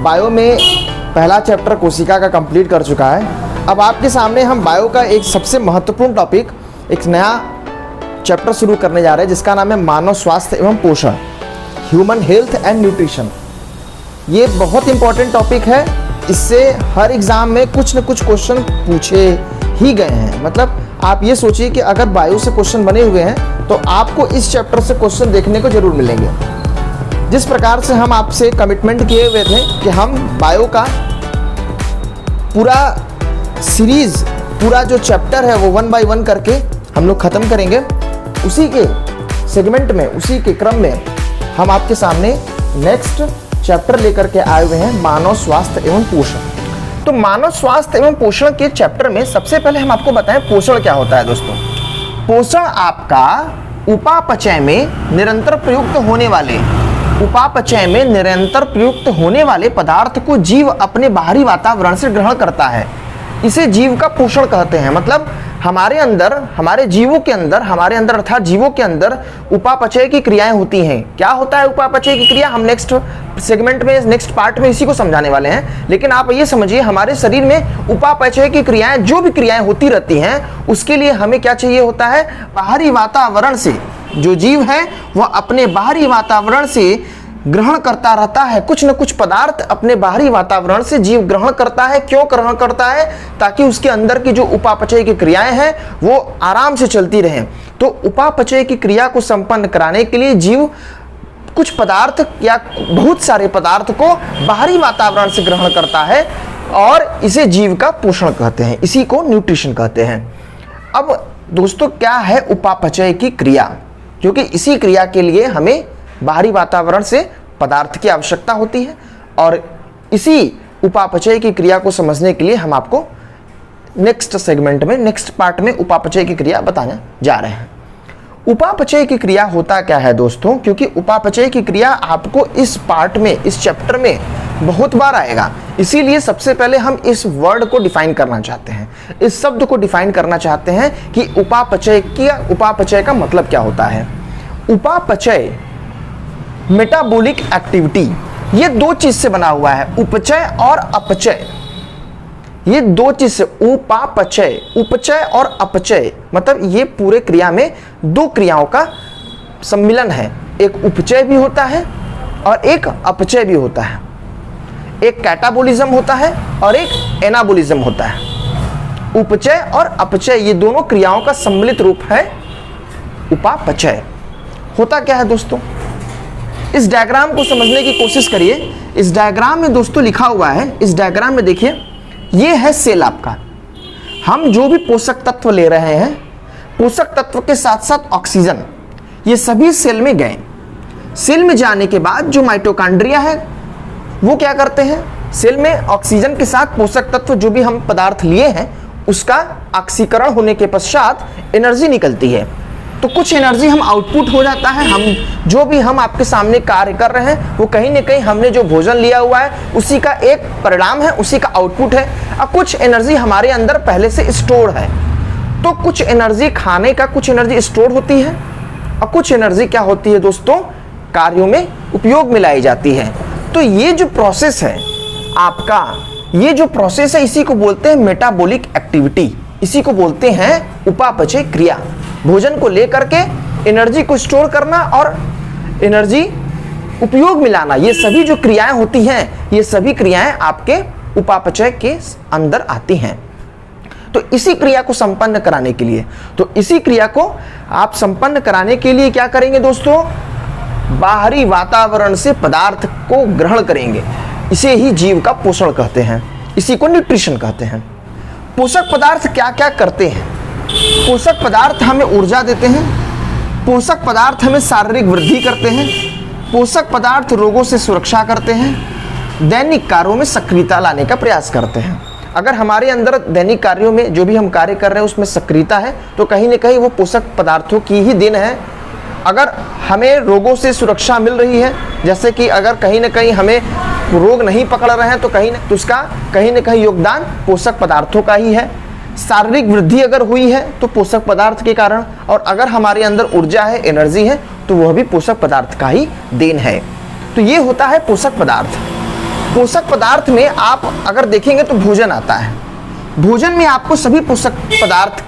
Bio में पहला chapter कोशिका का कंप्लीट कर चुका है। अब आपके सामने हम बायो का एक सबसे महत्वपूर्ण टॉपिक, एक नया चैप्टर शुरू करने जा रहे हैं जिसका नाम है मानव स्वास्थ्य एवं पोषण, ह्यूमन हेल्थ एंड न्यूट्रिशन। ये बहुत इंपॉर्टेंट टॉपिक है, इससे हर एग्जाम में कुछ न कुछ क्वेश्चन पूछे ही गए हैं। मतलब आप ये सोचिए कि अगर बायो से क्वेश्चन बने हुए हैं तो आपको इस चैप्टर से क्वेश्चन देखने को जरूर मिलेंगे। जिस प्रकार से हम आपसे कमिटमेंट किए हुए थे कि हम बायो का पूरा सीरीज, पूरा जो चैप्टर है वो 1 बाय 1 करके हम लोग ख़त्म करेंगे, उसी के सेगमेंट में, उसी के क्रम में हम आपके सामने नेक्स्ट चैप्टर लेकर के आए हुए हैं, मानव स्वास्थ्य एवं पोषण। तो मानव स्वास्थ्य एवं पोषण के चैप्टर में सबसे पहले हम आपको बताएं पोषण क्या होता है। दोस्तों, पोषण आपका उपापचय में निरंतर प्रयुक्त होने वाले पदार्थ को जीव अपने बाहरी वातावरण से ग्रहण करता है। इसे जीव का पोषण कहते हैं। मतलब हमारे अंदर अर्थात जीवों के अंदर उपापचय की क्रियाएं होती हैं। क्या होता है उपापचय की क्रिया, हम नेक्स्ट सेगमेंट में, नेक्स्ट पार्ट में इसी को समझाने वाले हैं। लेकिन आप ये समझिए, हमारे शरीर में उपापचय की क्रियाएं, जो भी क्रियाएं होती रहती हैं, उसके लिए हमें क्या चाहिए होता है, बाहरी वातावरण से। जो जीव है वह अपने बाहरी वातावरण से ग्रहण करता रहता है, कुछ न कुछ पदार्थ अपने बाहरी वातावरण से जीव ग्रहण करता है। क्यों ग्रहण करता है? ताकि उसके अंदर की जो उपापचय की क्रियाएं हैं वो आराम से चलती रहें। तो उपापचय की क्रिया को संपन्न कराने के लिए जीव कुछ पदार्थ या बहुत सारे पदार्थ को बाहरी वातावरण से ग्रहण करता है और इसे जीव का पोषण कहते हैं, इसी को न्यूट्रिशन कहते हैं। अब दोस्तों, क्या है उपापचय की क्रिया? क्योंकि इसी क्रिया के लिए हमें बाहरी वातावरण से पदार्थ की आवश्यकता होती है और इसी उपापचय की क्रिया को समझने के लिए हम आपको नेक्स्ट सेगमेंट में, नेक्स्ट पार्ट में उपापचय की क्रिया बताने जा रहे हैं। उपापचय की क्रिया होता क्या है दोस्तों? क्योंकि उपापचय की क्रिया आपको इस पार्ट में, इस चैप्टर में बहुत बार आएगा, इसीलिए सबसे पहले हम इस वर्ड को डिफाइन करना चाहते हैं, इस शब्द को डिफाइन करना चाहते हैं कि उपापचय का मतलब क्या होता है। उपापचय मेटाबॉलिक एक्टिविटी, ये दो चीज से बना हुआ है, उपचय और अपचय। ये दो चीज से, उपापचय, उपचय और अपचय, मतलब ये पूरे क्रिया में दो क्रियाओं का सम्मिलन है। एक उपचय भी होता है और एक अपचय भी होता है। एक कैटाबोलिज्म होता है और एक एनाबोलिज्म होता है। उपचय और अपचय, ये दोनों क्रियाओं का सम्मिलित रूप है उपापचय। होता क्या है दोस्तों? इस डायग्राम को समझने की कोशिश करिए। इस डायग्राम में दोस्तों लिखा हुआ है, इस डायग्राम में देखिए, ये है सेल आपका। हम जो भी पोषक तत्व ले रहे हैं, पोषक तत्व के साथ साथ ऑक्सीजन, ये सभी सेल में गए। सेल में जाने के बाद जो माइटोकॉन्ड्रिया है वो क्या करते हैं, सेल में ऑक्सीजन के साथ पोषक तत्व जो भी हम पदार्थ लिए हैं उसका ऑक्सीकरण होने के पश्चात एनर्जी निकलती है। तो कुछ एनर्जी हम आउटपुट हो जाता है। हम आपके सामने कार्य कर रहे हैं वो कहीं ना कहीं हमने जो भोजन लिया हुआ है उसी का एक परिणाम है, उसी का आउटपुट है। और कुछ एनर्जी हमारे अंदर पहले से स्टोर है। तो कुछ एनर्जी खाने का, कुछ एनर्जी स्टोर होती है और कुछ एनर्जी क्या होती है दोस्तों, कार्यों में उपयोग में लाई जाती है। तो ये जो प्रोसेस है आपका, ये जो प्रोसेस है इसी को बोलते हैं मेटाबॉलिक एक्टिविटी, इसी को बोलते हैं उपापचय क्रिया। भोजन को लेकर के एनर्जी को स्टोर करना और एनर्जी उपयोग में लाना, ये सभी जो क्रियाएं होती हैं, ये सभी क्रियाएं आपके उपापचय के अंदर आती हैं। तो इसी क्रिया को संपन्न कराने के लिए, आप संपन्न कराने के लिए क्या करेंगे दोस्तों, बाहरी वातावरण से पदार्थ को ग्रहण करेंगे। इसे ही जीव का पोषण कहते हैं, इसी को न्यूट्रिशन कहते हैं। पोषक पदार्थ क्या क्या करते हैं? पोषक पदार्थ हमें ऊर्जा देते हैं, पोषक पदार्थ हमें शारीरिक वृद्धि करते हैं, पोषक पदार्थ रोगों से सुरक्षा करते हैं, दैनिक कार्यों में सक्रियता लाने का प्रयास करते हैं। अगर हमारे अंदर दैनिक कार्यों में जो भी हम कार्य कर रहे हैं उसमें सक्रियता है तो कहीं ना कहीं वो पोषक पदार्थों की ही देन है। अगर हमें रोगों से सुरक्षा मिल रही है, जैसे कि अगर कहीं ना कहीं हमें रोग नहीं पकड़ रहे हैं तो उसका कहीं ना कहीं योगदान पोषक पदार्थों का ही है। शारीरिक वृद्धि अगर हुई है तो पोषक पदार्थ के कारण, और अगर हमारे अंदर ऊर्जा है, एनर्जी है, तो वह भी पोषक पदार्थ का ही देन है। तो ये होता है पोषक पदार्थ। पोषक पदार्थ में आप अगर देखेंगे तो भोजन आता है। भोजन में आपको सभी पोषक पदार्थ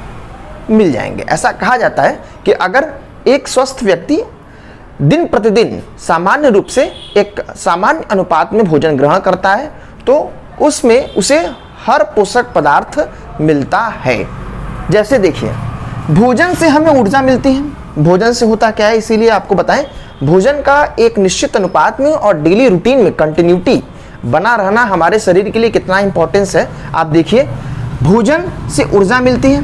मिल जाएंगे। ऐसा कहा जाता है कि अगर एक स्वस्थ व्यक्ति दिन प्रतिदिन सामान्य रूप से एक सामान्य अनुपात में भोजन ग्रहण करता है तो उसमें उसे हर पोषक पदार्थ मिलता है। जैसे देखिए, भोजन से हमें ऊर्जा मिलती है। भोजन से होता क्या है, इसीलिए आपको बताएं, भोजन का एक निश्चित अनुपात में और डेली रूटीन में कंटिन्यूटी बना रहना हमारे शरीर के लिए कितना इंपॉर्टेंस है। आप देखिए, भोजन से ऊर्जा मिलती है,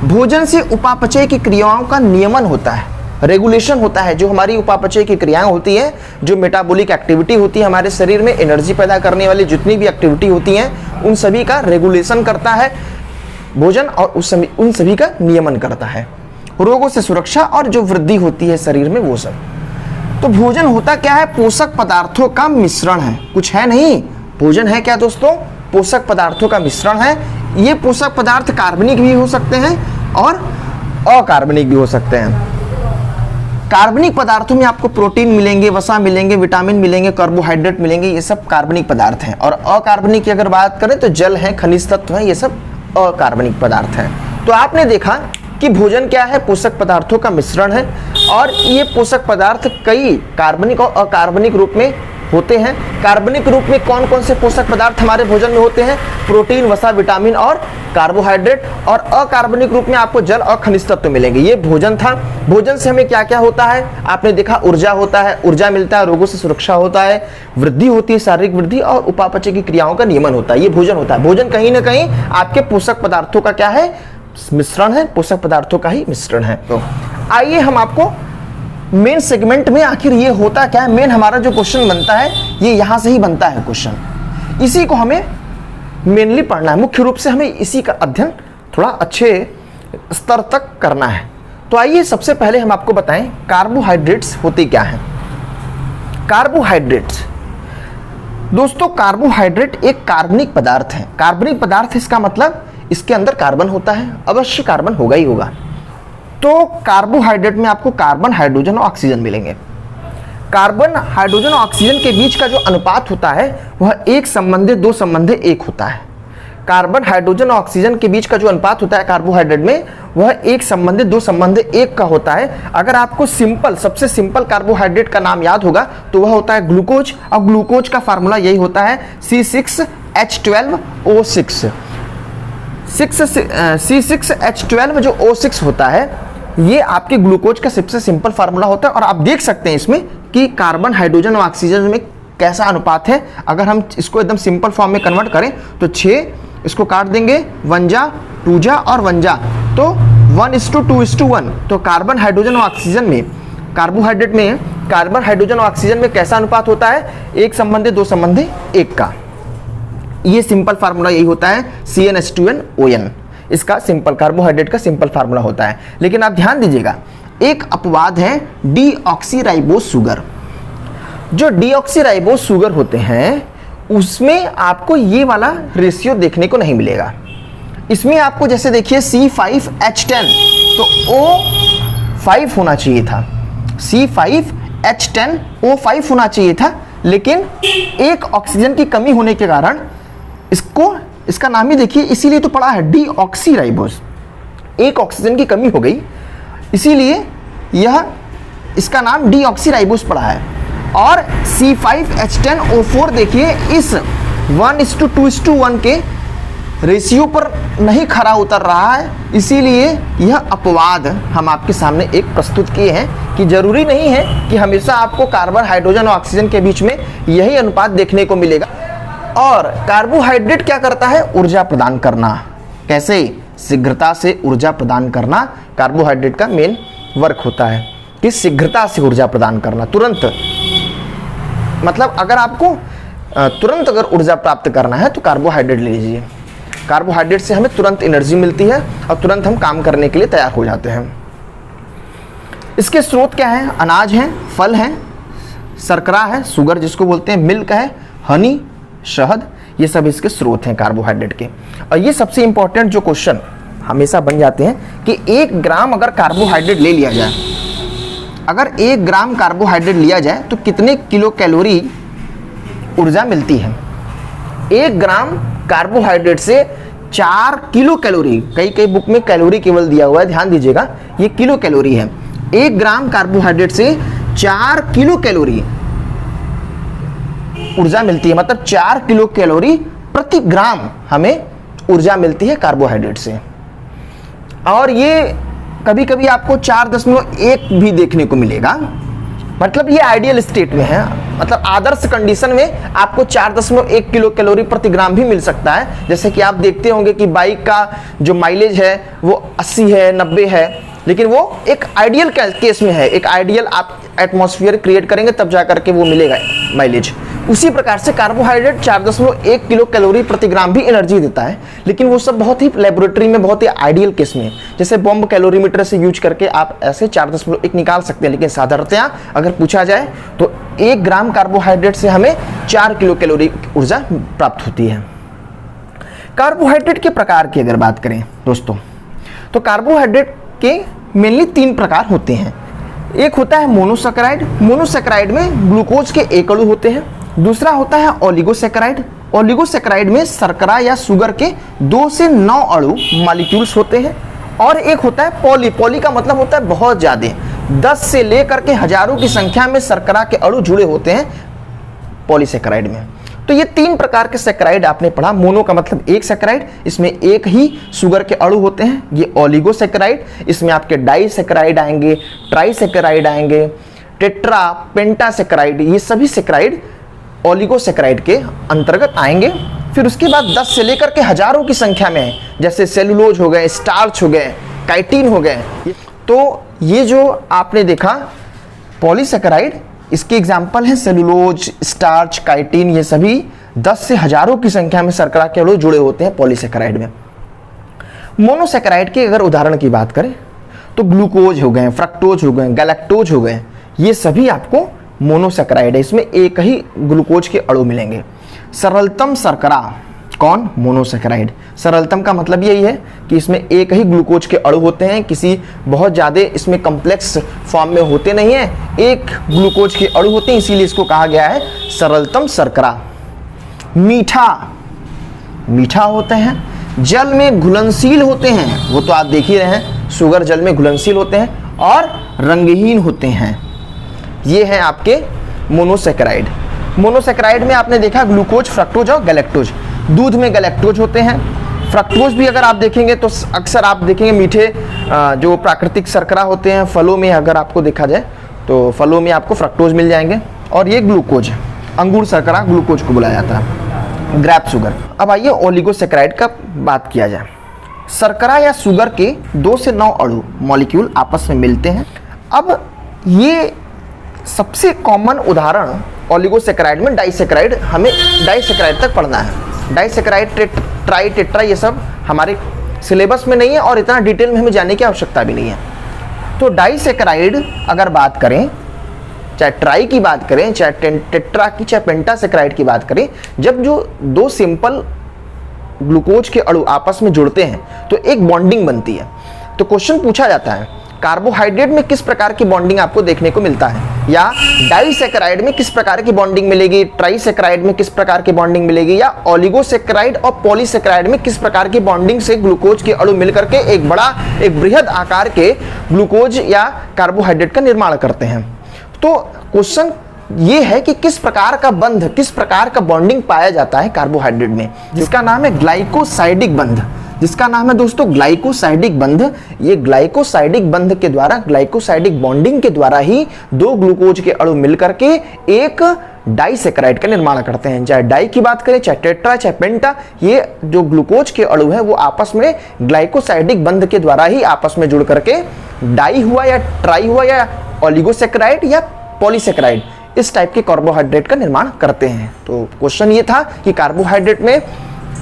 भोजन से उपापचय की क्रियाओं का नियमन होता है, रेगुलेशन होता है। जो हमारी उपापचय की क्रियाएं होती हैं, जो मेटाबॉलिक एक्टिविटी होती है हमारे शरीर में, एनर्जी पैदा करने वाली जितनी भी एक्टिविटी होती हैं, उन सभी का रेगुलेशन करता है भोजन और उन सभी का नियमन करता है। रोगों से सुरक्षा और जो वृद्धि होती है शरीर में, वो सब। तो भोजन होता क्या है, पोषक पदार्थों का मिश्रण है, कुछ है नहीं। भोजन है क्या दोस्तों, पोषक पदार्थों का मिश्रण है। ये पोषक पदार्थ कार्बनिक भी हो सकते हैं और अकार्बनिक भी हो सकते हैं। कार्बनिक पदार्थों में आपको प्रोटीन मिलेंगे, वसा मिलेंगे, विटामिन मिलेंगे, कार्बोहाइड्रेट मिलेंगे, ये सब कार्बनिक पदार्थ हैं। और अकार्बनिक की अगर बात करें तो जल है, खनिज तत्व है, ये सब अकार्बनिक पदार्थ हैं। तो आपने देखा कि भोजन क्या है, पोषक पदार्थों का मिश्रण है और ये पोषक पदार्थ कई कार्बनिक और अकार्बनिक रूप में होते हैं। कार्बनिक रूप में कौन कौन से पोषक पदार्थ हमारे भोजन में होते हैं, प्रोटीन, वसा, विटामिन और कार्बोहाइड्रेट। और अकार्बनिक रूप में आपको जल और खनिज तत्व मिलेंगे। ये भोजन था। भोजन से हमें क्या क्या होता है, आपने देखा, ऊर्जा होता है, ऊर्जा मिलता है, रोगों से सुरक्षा होता है, वृद्धि होती है, शारीरिक वृद्धि, और उपापचय की क्रियाओं का नियमन होता है। ये भोजन होता है। भोजन कहीं ना कहीं आपके पोषक पदार्थों का क्या है, मिश्रण है, पोषक पदार्थों का ही मिश्रण है। तो आइए हम आपको मेन सेगमेंट में आखिर ये होता क्या है, मेन हमारा जो क्वेश्चन बनता है ये यहां से ही बनता है क्वेश्चन। इसी को हमें मेनली पढ़ना है, मुख्य रूप से हमें इसी का अध्ययन थोड़ा अच्छे स्तर तक करना है। तो आइए सबसे पहले हम आपको बताएं कार्बोहाइड्रेट्स होते क्या हैं। कार्बोहाइड्रेट्स दोस्तों, कार्बोहाइड्रेट एक कार्बनिक पदार्थ है। कार्बनिक पदार्थ इसका मतलब इसके अंदर कार्बन होता है, अवश्य कार्बन होगा ही होगा। तो कार्बोहाइड्रेट में आपको कार्बन, हाइड्रोजन और ऑक्सीजन मिलेंगे। कार्बन, हाइड्रोजन और ऑक्सीजन के बीच का जो अनुपात होता है वह 1 संबंधित 2 संबंधित 1 होता है। कार्बन, हाइड्रोजन और ऑक्सीजन के बीच का जो अनुपात होता है कार्बोहाइड्रेट में, वह 1 संबंधित 2 संबंधित 1 का होता है। अगर आपको सिंपल, सबसे सिंपल कार्बोहाइड्रेट का नाम याद होगा तो वह होता है ग्लूकोज, और ग्लूकोज का फार्मूला यही होता है C6H12O6। C6H12 जो O6 होता है, ये आपके ग्लूकोज का सबसे सिंपल फार्मूला होता है। और आप देख सकते हैं इसमें कि कार्बन, हाइड्रोजन और ऑक्सीजन में कैसा अनुपात है। अगर हम इसको एकदम सिंपल फॉर्म में कन्वर्ट करें तो 6, इसको काट देंगे 1 जा 2 जा और 1 जा, तो 1:2:1। तो कार्बन, हाइड्रोजन और ऑक्सीजन में, कार्बोहाइड्रेट में कार्बन, हाइड्रोजन और ऑक्सीजन में कैसा अनुपात होता है, 1 संबंधित 2 संबंधित 1 का। ये सिंपल फार्मूला यही होता है CnH2nOn। इसका सिंपल, कार्बोहाइड्रेट का सिंपल फार्मूला होता है। लेकिन आप ध्यान दीजिएगा, एक अपवाद है डीऑक्सीराइबोस शुगर। जो डीऑक्सीराइबोस शुगर होते हैं उसमें आपको ये वाला रेशियो देखने को नहीं मिलेगा। इसमें आपको जैसे देखिए C5H10, तो O5 होना चाहिए था, C5H10O5 होना चाहिए था। लेकिन एक ऑक्सीजन की कमी होने के कारण इसका नाम ही देखिए, इसीलिए तो पड़ा है डीऑक्सीराइबोस। एक ऑक्सीजन की कमी हो गई, इसीलिए यह इसका नाम डीऑक्सीराइबोस पड़ा है। और C5H10O4 देखिए इस 1:2:1 के रेशियो पर नहीं खरा उतर रहा है, इसीलिए यह अपवाद हम आपके सामने एक प्रस्तुत किए हैं कि जरूरी नहीं है कि हमेशा आपको कार्बन, हाइड्रोजन और ऑक्सीजन के बीच में यही अनुपात देखने को मिलेगा। और कार्बोहाइड्रेट क्या करता है, ऊर्जा प्रदान करना। कैसे, शीघ्रता से ऊर्जा प्रदान करना कार्बोहाइड्रेट का मेन वर्क होता है, कि शीघ्रता से ऊर्जा प्रदान करना, तुरंत। मतलब अगर आपको तुरंत अगर ऊर्जा प्राप्त करना है तो कार्बोहाइड्रेट ले लीजिए। कार्बोहाइड्रेट से हमें तुरंत एनर्जी मिलती है और तुरंत हम काम करने के लिए तैयार हो जाते हैं। इसके स्रोत क्या हैं, अनाज हैं, फल हैं, शर्करा है, शुगर जिसको बोलते हैं, मिल्क है, हनी, शहद, ये सब इसके स्रोत हैं कार्बोहाइड्रेट के। और ये सबसे इंपॉर्टेंट जो क्वेश्चन हमेशा बन जाते हैं कि 1 ग्राम अगर कार्बोहाइड्रेट ले लिया जाए, अगर 1 ग्राम कार्बोहाइड्रेट लिया जाए तो कितने किलो कैलोरी ऊर्जा मिलती है। 1 ग्राम कार्बोहाइड्रेट से 4 किलो कैलोरी, कई बुक में कैलोरी केवल दिया हुआ है, ध्यान दीजिएगा ये किलो कैलोरी है। 1 ग्राम कार्बोहाइड्रेट से 4 किलो कैलोरी ऊर्जा मिलती है, मतलब 4 किलो कैलोरी प्रति ग्राम हमें ऊर्जा मिलती है कार्बोहाइड्रेट से। और ये कभी कभी आपको 4.1 भी देखने को मिलेगा, मतलब ये आइडियल स्टेट में है, मतलब आदर्श कंडीशन में आपको 4.1 किलो कैलोरी प्रति ग्राम भी मिल सकता है। जैसे कि आप देखते होंगे कि बाइक का जो माइलेज है वो 80 है, 90 है, लेकिन वो एक आइडियल केस में है, एक आइडियल आप एटमॉस्फेयर क्रिएट करेंगे तब जा करके वो मिलेगा माइलेज। उसी प्रकार से कार्बोहाइड्रेट 4.1 किलो कैलोरी प्रति ग्राम भी एनर्जी देता है, लेकिन वो सब बहुत ही लेबोरेटरी में, बहुत ही आइडियल केस में, जैसे बॉम्ब कैलोरीमीटर से यूज करके आप ऐसे 4.1 निकाल सकते हैं। लेकिन साधारणतया अगर पूछा जाए तो 1 ग्राम कार्बोहाइड्रेट से हमें 4 किलो कैलोरी ऊर्जा प्राप्त होती है। कार्बोहाइड्रेट के प्रकार की अगर बात करें दोस्तों, तो कार्बोहाइड्रेट के मेनली 3 प्रकार होते हैं। एक होता है मोनोसैकेराइड, मोनोसैकेराइड में ग्लूकोज के 1 अणु होते हैं। दूसरा होता है ओलिगोसैकेराइड, ओलिगोसैकेराइड में शर्करा या शुगर के 2 से 9 अणु मॉलिक्यूल्स होते हैं। और एक होता है पॉली, पॉली का मतलब होता है बहुत ज़्यादा, 10 से लेकर के हजारों की संख्या में शर्करा के अणु जुड़े होते हैं पॉलीसैकेराइड में। तो ये 3 प्रकार के सैकेराइड आपने पढ़ा। मोनो का मतलब एक सैकेराइड, इसमें एक ही शुगर के अणु होते हैं। ये ओलिगोसैकेराइड, इसमें आपके डाइसैकेराइड आएंगे, ट्राइसैकेराइड आएंगे, टेट्रा, पेंटासैकेराइड, ये सभी सैकेराइड ओलिगोसैकेराइड के अंतर्गत आएंगे। फिर उसके बाद 10 से लेकर के हजारों की संख्या में, जैसे सेलुलोज हो गए, स्टार्च हो गए, काइटिन हो गए। तो ये जो आपने देखा पॉलीसैकेराइड, इसके एग्जाम्पल हैं सेलुलोज, स्टार्च, काइटिन, ये सभी 10 से हजारों की संख्या में शर्करा के अणु जुड़े होते हैं पॉलीसैकेराइड में। मोनोसैकेराइड के अगर उदाहरण की बात करें तो ग्लूकोज हो गए, फ्रक्टोज हो गए, गैलेक्टोज हो गए, ये सभी आपको मोनोसैकेराइड है, इसमें एक ही ग्लूकोज के अणु मिलेंगे। सरलतम शर्करा कौन? मोनोसैकेराइड। सरलतम का मतलब यही है कि इसमें एक ही ग्लूकोज के अणु होते हैं, किसी बहुत ज़्यादा इसमें कम्प्लेक्स फॉर्म में होते नहीं हैं, एक ग्लूकोज के अणु होते हैं, इसीलिए इसको कहा गया है सरलतम शर्करा। मीठा, मीठा होते हैं, जल में घुलनशील होते हैं, वो तो आप देख ही रहे हैं, शुगर जल में घुलनशील होते हैं, और रंगहीन होते हैं। ये हैं आपके मोनोसैकेराइड। मोनोसैकेराइड में आपने देखा ग्लूकोज, फ्रक्टोज और गैलेक्टोज। दूध में गैलेक्टोज होते हैं। फ्रक्टोज भी अगर आप देखेंगे तो अक्सर आप देखेंगे मीठे जो प्राकृतिक शर्करा होते हैं, फलों में अगर आपको देखा जाए तो फलों में आपको फ्रक्टोज मिल जाएंगे। और ये ग्लूकोज, अंगूर शर्करा ग्लूकोज को बुलाया जाता है, ग्रेप शुगर। अब आइए ओलिगोसैकेराइड का बात किया जाए। शर्करा या शुगर के 2 से 9 अणु मॉलिक्यूल आपस में मिलते हैं। अब ये सबसे कॉमन उदाहरण ओलिगोसैकेराइड में डाइसैकेराइड, हमें डाइसैकेराइड तक पढ़ना है। डाइसैकेराइड, ट्राई, टेट्रा, ये सब हमारे सिलेबस में नहीं है और इतना डिटेल में हमें जानने की आवश्यकता भी नहीं है। तो डाइसैकेराइड अगर बात करें, चाहे ट्राई की बात करें, चाहे टेट्रा की, चाहे पेंटासैकेराइड की बात करें, जब जो 2 सिंपल ग्लूकोज के अणु आपस में जुड़ते हैं तो एक बॉन्डिंग बनती है। तो क्वेश्चन पूछा जाता है कार्बोहाइड्रेट में किस प्रकार की बॉन्डिंग आपको देखने को मिलता है, या डाइसैकेराइड में किस प्रकार की बॉन्डिंग मिलेगी, ट्राइसैकेराइड में किस प्रकार की बॉन्डिंग मिलेगी, या ओलिगोसैकेराइड और पॉलीसैकेराइड में किस प्रकार की बॉन्डिंग से ग्लूकोज के अणु मिलकर के एक बृहद आकार के ग्लूकोज या कार्बोहाइड्रेट का निर्माण करते हैं। तो क्वेश्चन ये है कि किस प्रकार का बंध, किस प्रकार का बॉन्डिंग पाया जाता है कार्बोहाइड्रेट में, जिसका नाम है ग्लाइकोसाइडिक बंध, जिसका नाम है दोस्तों ग्लाइकोसाइडिक बंध। ये ग्लाइकोसाइडिक बंध के द्वारा, ग्लाइकोसाइडिक बॉन्डिंग के द्वारा ही 2 ग्लूकोज के अणु मिलकर के एक डाइसैकेराइड का निर्माण करते हैं। चाहे डाई की बात करें, चाहे टेट्रा, चाहे पेंटा, ये जो ग्लूकोज के अणु हैं वो आपस में ग्लाइकोसाइडिक बंध के द्वारा ही आपस में जुड़ करके डाई हुआ या ट्राई हुआ या ओलिगोसैकेराइड या पॉलीसैकेराइड, इस टाइप के कार्बोहाइड्रेट का निर्माण करते हैं। तो क्वेश्चन ये था कि कार्बोहाइड्रेट में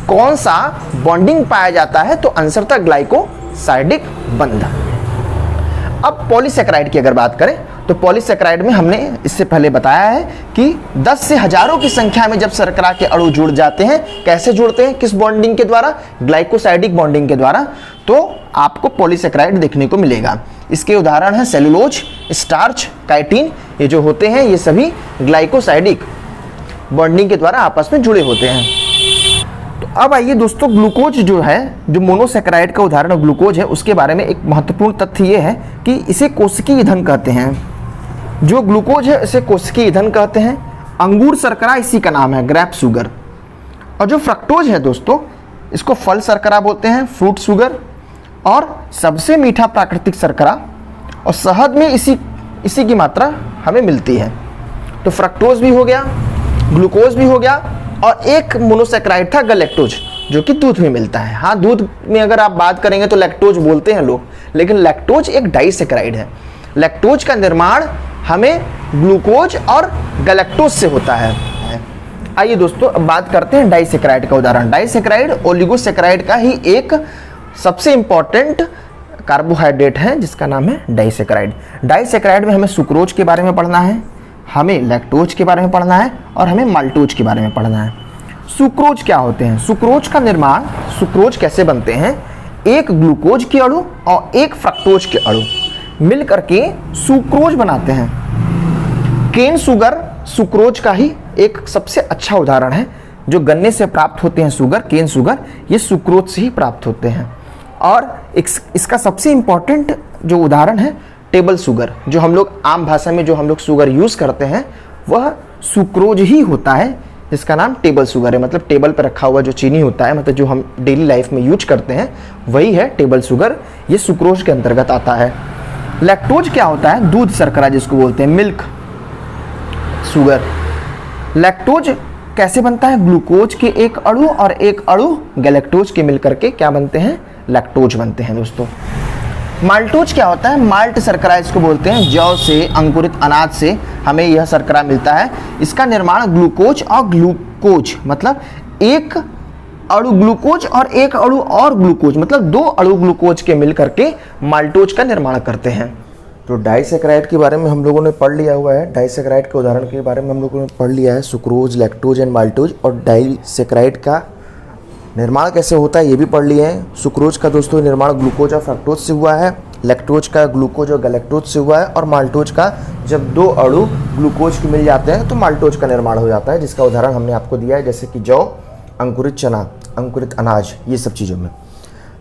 कौन सा बॉन्डिंग पाया जाता है, तो आंसर था ग्लाइकोसाइडिक बंध। अब पॉलीसैकेराइड की अगर बात करें तो पॉलीसैकेराइड में हमने इससे पहले बताया है कि 10 से हजारों की संख्या में जब शर्करा के अणु जुड़ जाते हैं, कैसे जुड़ते हैं, किस बॉन्डिंग के द्वारा, ग्लाइकोसाइडिक बॉन्डिंग के द्वारा, तो आपको पॉलीसैकेराइड देखने को मिलेगा। इसके उदाहरण है सेलुलोज, स्टार्च, काइटिन, ये जो होते हैं ये सभी ग्लाइकोसाइडिक बॉन्डिंग के द्वारा आपस में जुड़े होते हैं। अब आइए दोस्तों, ग्लूकोज जो है, जो मोनोसेकेराइड का उदाहरण ग्लूकोज है, उसके बारे में एक महत्वपूर्ण तथ्य ये है कि इसे कोशिकीय ईंधन कहते हैं। जो ग्लूकोज है इसे कोशिकीय ईंधन कहते हैं। अंगूर शर्करा इसी का नाम है, ग्रेप शुगर। और जो फ्रक्टोज है दोस्तों, इसको फल शर्करा बोलते हैं, फ्रूट शुगर, और सबसे मीठा प्राकृतिक शर्करा, और शहद में इसी की मात्रा हमें मिलती है। तो फ्रक्टोज भी हो गया, ग्लूकोज भी हो गया, और एक मोनोसेकेराइड था गैलेक्टोज, जो कि दूध में मिलता है। हाँ, दूध में अगर आप बात करेंगे तो लैक्टोज बोलते हैं लोग, लेकिन लैक्टोज एक डाइसेकेराइड है। लैक्टोज का निर्माण हमें ग्लूकोज और गैलेक्टोज से होता है। आइए दोस्तों, अब बात करते हैं डाइसेकेराइड का उदाहरण। डाइसेकेराइड ओलिगोसेकेराइड का ही एक सबसे इंपॉर्टेंट कार्बोहाइड्रेट है, जिसका नाम है डाइसेकेराइड। डाइसेकेराइड में हमें सुक्रोज के बारे में पढ़ना है, हमें लैक्टोज के बारे में पढ़ना है, और हमें माल्टोज के बारे में पढ़ना है। सुक्रोज क्या होते हैं? सुक्रोज का निर्माण, सुक्रोज कैसे बनते हैं? एक ग्लूकोज के अणु और एक फ्रक्टोज के अणु मिल करके सुक्रोज बनाते हैं। केन शुगर सुक्रोज का ही एक सबसे अच्छा उदाहरण है। जो गन्ने से प्राप्त होते हैं शुगर, केन शुगर, ये सुक्रोज से ही प्राप्त होते हैं। और इसका सबसे इंपॉर्टेंट जो उदाहरण है टेबल शुगर, जो हम लोग आम भाषा में जो हम लोग शुगर यूज़ करते हैं वह सुक्रोज ही होता है, जिसका नाम टेबल शुगर है। मतलब टेबल पर रखा हुआ जो चीनी होता है, मतलब जो हम डेली लाइफ में यूज करते हैं, वही है टेबल शुगर। ये सुक्रोज के अंतर्गत आता है। लैक्टोज क्या होता है? दूध शर्करा जिसको बोलते हैं, मिल्क शुगर। लैक्टोज कैसे बनता है? ग्लूकोज के एक अणु और एक अणु गैलेक्टोज के मिलकर के क्या बनते हैं? लैक्टोज बनते हैं दोस्तों। माल्टोज क्या होता है? माल्ट शर्करा इसको बोलते हैं। जौ से, अंकुरित अनाज से हमें यह शर्करा मिलता है। इसका निर्माण ग्लूकोज और ग्लूकोज, मतलब एक अणु ग्लूकोज और एक अणु और ग्लूकोज, मतलब दो अणु ग्लूकोज के मिल करके माल्टोज का निर्माण करते हैं। तो डाइसेकेराइड के बारे में हम लोगों ने पढ़ लिया हुआ है। डाइसेकेराइड के उदाहरण के बारे में हम लोगों ने पढ़ लिया है, सुक्रोज, लैक्टोज एंड माल्टोज। और डाइसेकेराइड का निर्माण कैसे होता है ये भी पढ़ लिए हैं। सुक्रोज का दोस्तों निर्माण ग्लूकोज और फ्रक्टोज से हुआ है, लैक्टोज का ग्लूकोज और गैलेक्टोज से हुआ है, और माल्टोज का जब दो अणु ग्लूकोज के मिल जाते हैं तो माल्टोज का निर्माण हो जाता है, जिसका उदाहरण हमने आपको दिया है, जैसे कि जौ, अंकुरित चना, अंकुरित अनाज, ये सब चीज़ों में।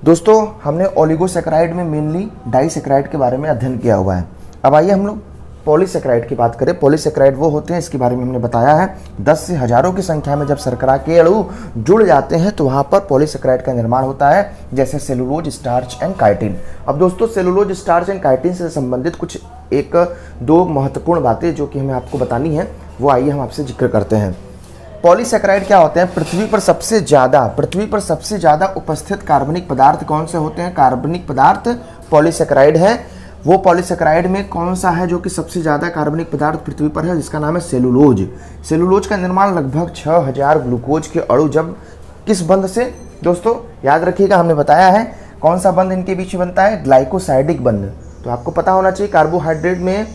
दोस्तों, हमने ओलिगोसेकेराइड में मेनली डाइसेकेराइड के बारे में अध्ययन किया हुआ है। अब आइए हम लोग पॉलीसेकेराइड की बात करें। पॉलीसेकेराइड वो होते हैं, इसके बारे में हमने बताया है, 10 से हजारों की संख्या में जब शर्करा के अणु जुड़ जाते हैं तो वहाँ पर पॉलीसेकेराइड का निर्माण होता है, जैसे सेलुलोज, स्टार्च एंड काइटिन। अब दोस्तों, सेलुलोज, स्टार्च एंड काइटिन से संबंधित कुछ एक दो महत्वपूर्ण बातें जो कि हमें आपको बतानी है, वो आइए हम आपसे जिक्र करते हैं। पॉलीसेकेराइड क्या होते हैं? पृथ्वी पर सबसे ज़्यादा उपस्थित कार्बनिक पदार्थ कौन से होते हैं? कार्बनिक पदार्थ पॉलीसेकेराइड है। वो पॉलीसेकेराइड में कौन सा है जो कि सबसे ज़्यादा कार्बनिक पदार्थ पृथ्वी पर है? जिसका नाम है सेलुलोज। सेलुलोज का निर्माण लगभग 6000 ग्लूकोज के अणु जब किस बंध से? दोस्तों याद रखिएगा, हमने बताया है कौन सा बंध इनके बीच में बनता है? ग्लाइकोसाइडिक बंध। तो आपको पता होना चाहिए, कार्बोहाइड्रेट में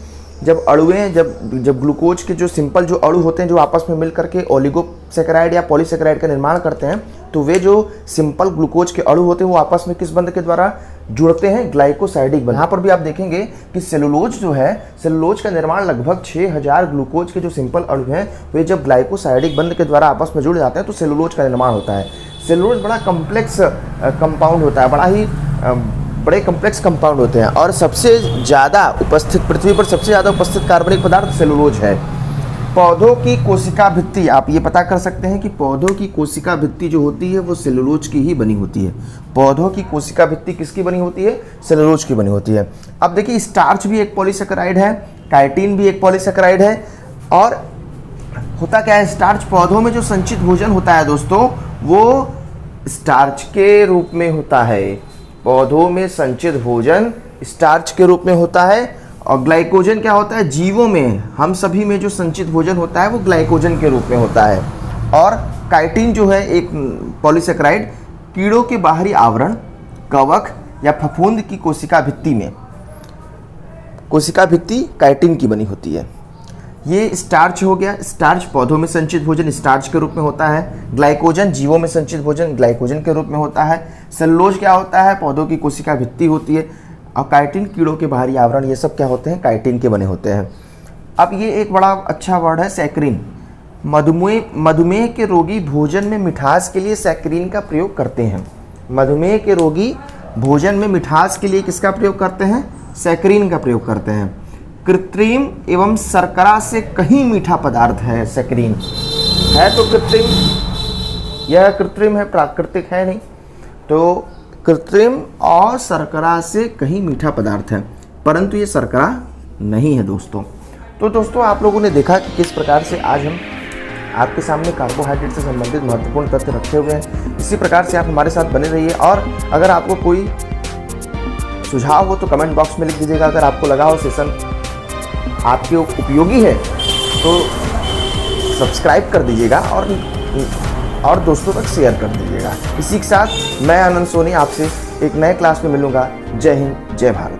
जब अणुएं जब ग्लूकोज के जो सिंपल जो अणु होते हैं जो आपस में मिल करके ओलिगोसेकेराइड या पॉलीसेकेराइड का निर्माण करते हैं, तो वे जो सिंपल ग्लूकोज के अणु होते हैं वो आपस में किस बंध के द्वारा जुड़ते हैं? ग्लाइकोसाइडिक बंध। यहाँ पर भी आप देखेंगे कि सेलुलोज जो है, सेलुलोज का निर्माण लगभग 6000 ग्लूकोज के जो सिंपल अणु हैं वे जब ग्लाइकोसाइडिक बंध के द्वारा आपस में जुड़ जाते हैं तो सेलुलोज का निर्माण होता है। सेलुलोज बड़ा कम्प्लेक्स कंपाउंड होता है, बड़े कम्प्लेक्स कंपाउंड होते हैं, और सबसे ज़्यादा उपस्थित, पृथ्वी पर सबसे ज़्यादा उपस्थित कार्बनिक पदार्थ सेलुलोज है। पौधों की कोशिका भित्ति, आप ये पता कर सकते हैं कि पौधों की कोशिका भित्ति जो होती है वो सेलुलोज की ही बनी होती है। पौधों की कोशिका भित्ति किसकी बनी होती है? सेलुलोज की बनी होती है। अब देखिए, स्टार्च भी एक पॉलीसेकेराइड है, काइटिन भी एक पॉलीसेकेराइड है। और होता क्या है, स्टार्च पौधों में जो संचित भोजन होता है दोस्तों, वो स्टार्च के रूप में होता है। पौधों में संचित भोजन स्टार्च के रूप में होता है। और ग्लाइकोजन क्या होता है? जीवों में, हम सभी में जो संचित भोजन होता है वो ग्लाइकोजन के रूप में होता है। और काइटिन जो है एक पॉलीसेकेराइड, कीड़ों के बाहरी आवरण, कवक या फफूंद की कोशिका भित्ति में, कोशिका भित्ति काइटिन की बनी होती है। ये स्टार्च हो गया। स्टार्च पौधों में संचित भोजन स्टार्च के रूप में होता है। ग्लाइकोजन जीवों में संचित भोजन ग्लाइकोजन के रूप में होता है। सेलुलोज क्या होता है? पौधों की कोशिका भित्ति होती है। और काइटिन कीड़ों के बाहरी आवरण, ये सब क्या होते हैं? काइटिन के बने होते हैं। अब ये एक बड़ा अच्छा वर्ड है सैकरीन। मधुमेह के रोगी भोजन में मिठास के लिए सैकरीन का प्रयोग करते हैं। मधुमेह के रोगी भोजन में मिठास के लिए किसका प्रयोग करते हैं? सैकरीन का प्रयोग करते हैं। कृत्रिम एवं शर्करा से कहीं मीठा पदार्थ है सैकरीन। है तो कृत्रिम, यह कृत्रिम है, प्राकृतिक है नहीं। तो कृत्रिम और शर्करा से कहीं मीठा पदार्थ है, परंतु ये शर्करा नहीं है दोस्तों। तो दोस्तों आप लोगों ने देखा कि किस प्रकार से आज हम आपके सामने कार्बोहाइड्रेट से संबंधित महत्वपूर्ण तथ्य रखे हुए हैं। इसी प्रकार से आप हमारे साथ बने रहिए, और अगर आपको कोई सुझाव हो तो कमेंट बॉक्स में लिख दीजिएगा। अगर आपको लगा हो सेशन आपके उपयोगी है तो सब्सक्राइब कर दीजिएगा और दोस्तों तक शेयर कर दीजिएगा। इसी के साथ मैं आनंद सोनी आपसे एक नए क्लास में मिलूंगा। जय हिंद, जय भारत।